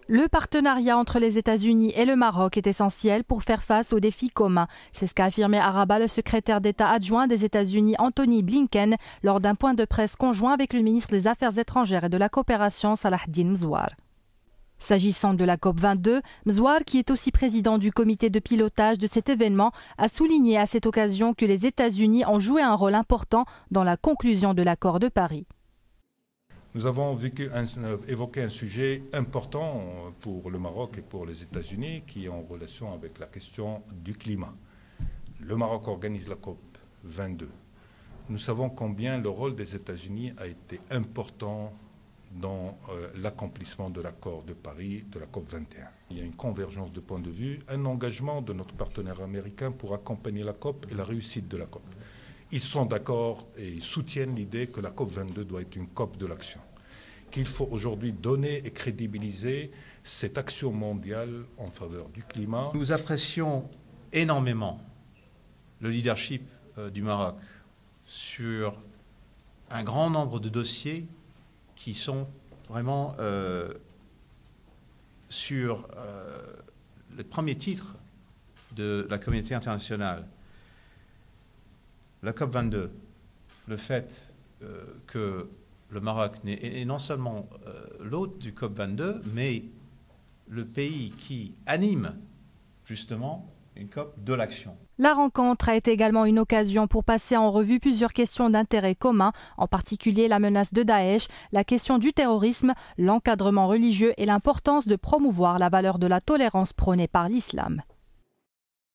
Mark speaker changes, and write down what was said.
Speaker 1: Le partenariat entre les États-Unis et le Maroc est essentiel pour faire face aux défis communs. C'est ce qu'a affirmé à Rabat le secrétaire d'État adjoint des États-Unis Anthony Blinken lors d'un point de presse conjoint avec le ministre des Affaires étrangères et de la coopération Salahdine Mzouar. S'agissant de la COP22, Mzouar, qui est aussi président du comité de pilotage de cet événement, a souligné à cette occasion que les États-Unis ont joué un rôle important dans la conclusion de l'accord de Paris.
Speaker 2: Nous avons évoqué un sujet important pour le Maroc et pour les États-Unis qui est en relation avec la question du climat. Le Maroc organise la COP 22. Nous savons combien le rôle des États-Unis a été important dans l'accomplissement de l'accord de Paris, de la COP 21. Il y a une convergence de points de vue, un engagement de notre partenaire américain pour accompagner la COP et la réussite de la COP. Ils sont d'accord et ils soutiennent l'idée que la COP 22 doit être une COP de l'action, qu'il faut aujourd'hui donner et crédibiliser cette action mondiale en faveur du climat.
Speaker 3: Nous apprécions énormément le leadership du Maroc sur un grand nombre de dossiers qui sont vraiment sur le premier titre de la communauté internationale. La COP 22, le fait que le Maroc est non seulement l'hôte du COP 22, mais le pays qui anime justement une COP de l'action.
Speaker 1: La rencontre a été également une occasion pour passer en revue plusieurs questions d'intérêt commun, en particulier la menace de Daesh, la question du terrorisme, l'encadrement religieux et l'importance de promouvoir la valeur de la tolérance prônée par l'islam.